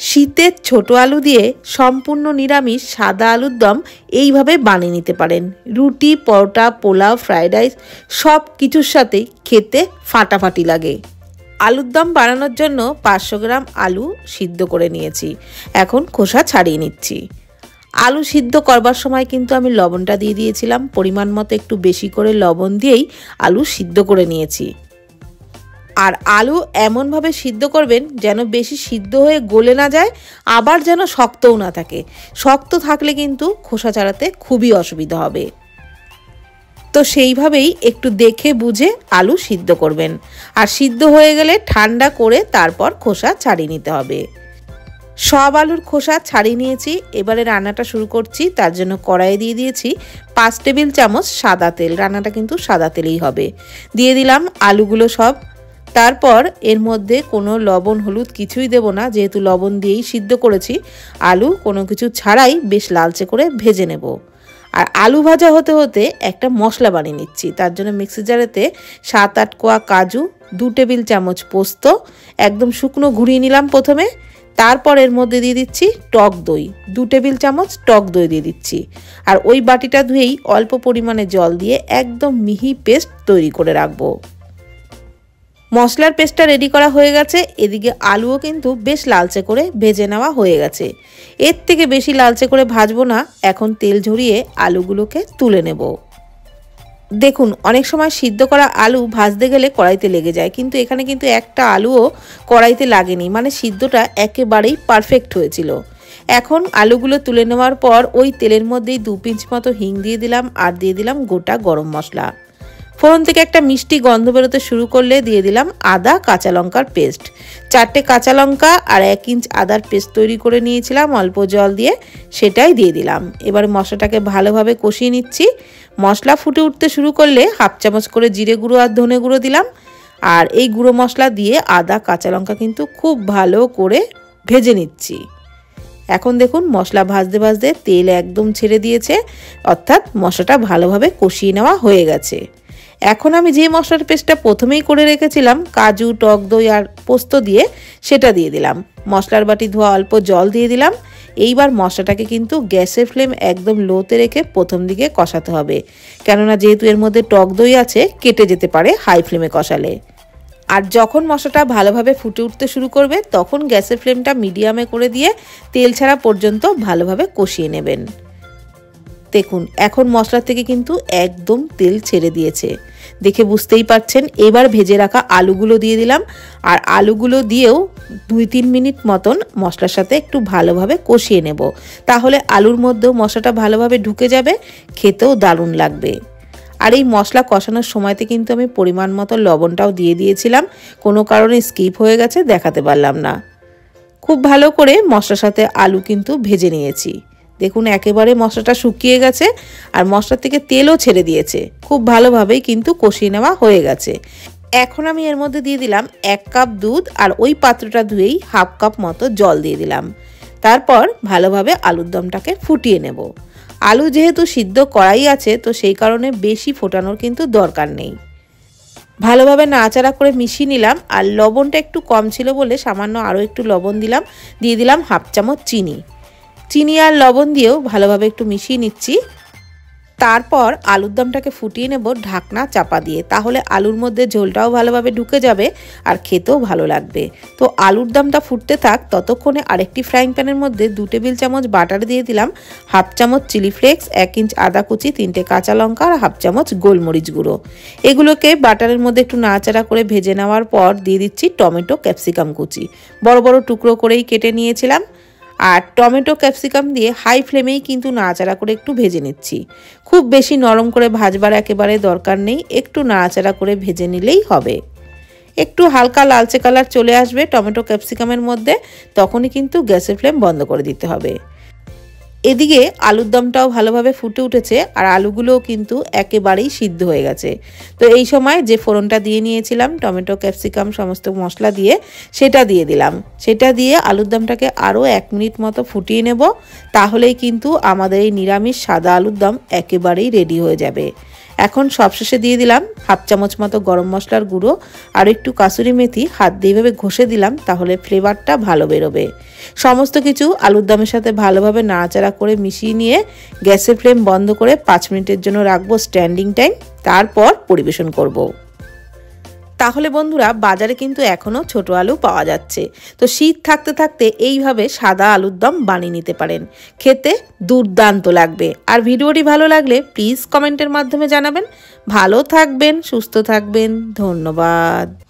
শীতের ছোট আলু দিয়ে সম্পূর্ণ নিরামিষ সাদা আলুর দম এইভাবে বানিয়ে নিতে পারেন। রুটি, পরোটা, পোলাও, ফ্রাইড রাইস সব কিছুর সাথেই খেতে ফাটাফাটি লাগে। আলুর দম বানানোর জন্য 500 গ্রাম আলু সিদ্ধ করে নিয়েছি। এখন খোসা ছাড়িয়ে নিচ্ছি। আলু সিদ্ধ করবার সময় কিন্তু আমি লবণটা দিয়ে দিয়েছিলাম। পরিমাণ মতো একটু বেশি করে লবণ দিয়েই আলু সিদ্ধ করে নিয়েছি। আর আলু এমনভাবে সিদ্ধ করবেন যেন বেশি সিদ্ধ হয়ে গলে না যায়, আবার যেন শক্তও না থাকে। শক্ত থাকলে কিন্তু খোসা ছাড়াতে খুবই অসুবিধা হবে। তো সেইভাবেই একটু দেখে বুঝে আলু সিদ্ধ করবেন। আর সিদ্ধ হয়ে গেলে ঠান্ডা করে তারপর খোসা ছাড়িয়ে নিতে হবে। সব আলুর খোসা ছাড়িয়ে নিয়েছি। এবারে রান্নাটা শুরু করছি। তার জন্য কড়াইয়ে দিয়ে দিয়েছি 5 টেবিল চামচ সাদা তেল। রান্নাটা কিন্তু সাদা তেলেই হবে। দিয়ে দিলাম আলুগুলো সব। তারপর এর মধ্যে কোনো লবণ হলুদ কিছুই দেব না, যেহেতু লবণ দিয়েই সিদ্ধ করেছি। আলু কোনো কিছু ছাড়াই বেশ লালচে করে ভেজে নেব। আর আলু ভাজা হতে হতে একটা মশলা বানিয়ে নিচ্ছি। তার জন্য মিক্সি জারেতে 7-8 কোয়া কাজু, 2 টেবিল চামচ পোস্ত একদম শুকনো ঘুরিয়ে নিলাম প্রথমে। তারপর এর মধ্যে দিয়ে দিচ্ছি টক দই, 2 টেবিল চামচ টক দই দিয়ে দিচ্ছি। আর ওই বাটিটা ধুয়েই অল্প পরিমাণে জল দিয়ে একদম মিহি পেস্ট তৈরি করে রাখবো। মশলার পেস্টটা রেডি করা হয়ে গেছে। এদিকে আলুও কিন্তু বেশ লালচে করে ভেজে নেওয়া হয়ে গেছে। এর থেকে বেশি লালচে করে ভাজবো না। এখন তেল ঝরিয়ে আলুগুলোকে তুলে নেব। দেখুন, অনেক সময় সিদ্ধ করা আলু ভাজতে গেলে কড়াইতে লেগে যায়, কিন্তু এখানে কিন্তু একটা আলুও কড়াইতে লাগেনি, মানে সিদ্ধটা একেবারেই পারফেক্ট হয়েছিল। এখন আলুগুলো তুলে নেওয়ার পর ওই তেলের মধ্যেই 2 পিঞ্চ মতো হিং দিয়ে দিলাম আর দিয়ে দিলাম গোটা গরম মশলা। ফোড়ন থেকে একটা মিষ্টি গন্ধ বেরোতে শুরু করলে দিয়ে দিলাম আদা কাঁচা লঙ্কার পেস্ট। 4টে কাঁচা লঙ্কা আর 1 ইঞ্চ আদার পেস্ট তৈরি করে নিয়েছিলাম অল্প জল দিয়ে, সেটাই দিয়ে দিলাম। এবার মশলাটাকে ভালোভাবে কষিয়ে নিচ্ছি। মশলা ফুটে উঠতে শুরু করলে 1/2 চামচ করে জিরে গুঁড়ো আর ধনে গুঁড়ো দিলাম। আর এই গুঁড়ো মশলা দিয়ে আদা কাঁচা লঙ্কা কিন্তু খুব ভালো করে ভেজে নিচ্ছি। এখন দেখুন মশলা ভাজতে ভাজতে তেল একদম ছেড়ে দিয়েছে, অর্থাৎ মশলাটা ভালোভাবে কষিয়ে নেওয়া হয়ে গেছে। এখন আমি যে মশলার পেস্টটা প্রথমেই করে রেখেছিলাম কাজু, টক দই আর পোস্ত দিয়ে, সেটা দিয়ে দিলাম। মশলার বাটি ধোয়া অল্প জল দিয়ে দিলাম। এইবার মশলাটাকে কিন্তু গ্যাসের ফ্লেম একদম লোতে রেখে প্রথম দিকে কষাতে হবে, কেননা যেহেতু এর মধ্যে টক দই আছে কেটে যেতে পারে হাই ফ্লেমে কষালে। আর যখন মশলাটা ভালোভাবে ফুটে উঠতে শুরু করবে তখন গ্যাসের ফ্লেমটা মিডিয়ামে করে দিয়ে তেল ছাড়া পর্যন্ত ভালোভাবে কষিয়ে নেবেন। দেখুন এখন মশলা থেকে কিন্তু একদম তেল ছেড়ে দিয়েছে, দেখে বুঝতেই পারছেন। এবার ভেজে রাখা আলুগুলো দিয়ে দিলাম। আর আলুগুলো দিয়েও 2-3 মিনিট মতন মশলার সাথে একটু ভালোভাবে কষিয়ে নেব, তাহলে আলুর মধ্যেও মশলাটা ভালোভাবে ঢুকে যাবে, খেতেও দারুণ লাগবে। আর এই মশলা কষানোর সময়তে কিন্তু আমি পরিমাণ মতো লবণটাও দিয়ে দিয়েছিলাম, কোনো কারণে স্কিপ হয়ে গেছে, দেখাতে পারলাম না। খুব ভালো করে মশলার সাথে আলু কিন্তু ভেজে নিয়েছি। দেখুন একেবারে মশলাটা শুকিয়ে গেছে আর মশলা থেকে তেলও ছেড়ে দিয়েছে। খুব ভালোভাবেই কিন্তু কষিয়ে নেওয়া হয়ে গেছে। এখন আমি এর মধ্যে দিয়ে দিলাম 1 কাপ দুধ আর ওই পাত্রটা ধুয়েই 1/2 কাপ মতো জল দিয়ে দিলাম। তারপর ভালোভাবে আলুর দমটাকে ফুটিয়ে নেব। আলু যেহেতু সিদ্ধ করাই আছে, তো সেই কারণে বেশি ফোটানোর কিন্তু দরকার নেই। ভালোভাবে নাড়াচাড়া করে মিশিয়ে নিলাম। আর লবণটা একটু কম ছিল বলে সামান্য আরও একটু লবণ দিলাম। দিয়ে দিলাম 1/2 চামচ চিনি আর লবণ দিয়েও ভালোভাবে একটু মিশিয়ে নিচ্ছি। তারপর আলুর দমটাকে ফুটিয়ে নেব ঢাকনা চাপা দিয়ে, তাহলে আলুর মধ্যে ঝোলটাও ভালোভাবে ঢুকে যাবে আর খেতেও ভালো লাগবে। তো আলুর দমটা ফুটতে থাক, ততক্ষণে আরেকটি ফ্রাইং প্যানের মধ্যে 2 টেবিল চামচ বাটার দিয়ে দিলাম, 1/2 চামচ চিলি ফ্লেক্স, 1 ইঞ্চ আদা কুচি, 3টে কাঁচা লঙ্কা আর 1/2 চামচ গোলমরিচ গুঁড়ো। এগুলোকে বাটারের মধ্যে একটু নাড়াচাড়া করে ভেজে নেওয়ার পর দিয়ে দিচ্ছি টমেটো, ক্যাপসিকাম কুচি, বড় বড় টুকরো করেই কেটে নিয়েছিলাম। আর টমেটো ক্যাপসিকাম দিয়ে হাই ফ্লেমেই কিন্তু নাড়াচাড়া করে একটু ভেজে নিচ্ছি। খুব বেশি নরম করে ভাজবার একেবারে দরকার নেই, একটু নাড়াচাড়া করে ভেজে নিলেই হবে। একটু হালকা লালচে কালার চলে আসবে টমেটো ক্যাপসিকামের মধ্যে, তখনই কিন্তু গ্যাসের ফ্লেম বন্ধ করে দিতে হবে। এদিকে আলুর দমটাও ভালোভাবে ফুটে উঠেছে আর আলুগুলোও কিন্তু একেবারেই সিদ্ধ হয়ে গেছে। তো এই সময় যে ফোড়নটা দিয়ে নিয়েছিলাম টমেটো ক্যাপসিকাম সমস্ত মশলা দিয়ে, সেটা দিয়ে দিলাম। সেটা দিয়ে আলুর দমটাকে আরও 1 মিনিট মতো ফুটিয়ে নেব, তাহলেই কিন্তু আমাদের এই নিরামিষ সাদা আলুর দম একেবারেই রেডি হয়ে যাবে। এখন সবশেষে দিয়ে দিলাম হাফ চামচ মতো গরম মশলার গুঁড়ো আর একটু কাসুরি মেথি হাত দিয়ে এভাবে ঘষে দিলাম, তাহলে ফ্লেভারটা ভালো বেরোবে। সমস্ত কিছু আলুর দমের সাথে ভালোভাবে নাড়াচাড়া করে মিশিয়ে নিয়ে গ্যাসের ফ্লেম বন্ধ করে 5 মিনিটের জন্য রাখবো স্ট্যান্ডিং টাইম, তারপর পরিবেশন করব। তাহলে বন্ধুরা বাজারে কিন্তু এখনও ছোট আলু পাওয়া যাচ্ছে, তো শীত থাকতে থাকতে এইভাবে সাদা আলুর দম বানিয়ে নিতে পারেন, খেতে দুর্দান্ত লাগবে। আর ভিডিওটি ভালো লাগলে প্লিজ কমেন্টের মাধ্যমে জানাবেন। ভালো থাকবেন, সুস্থ থাকবেন, ধন্যবাদ।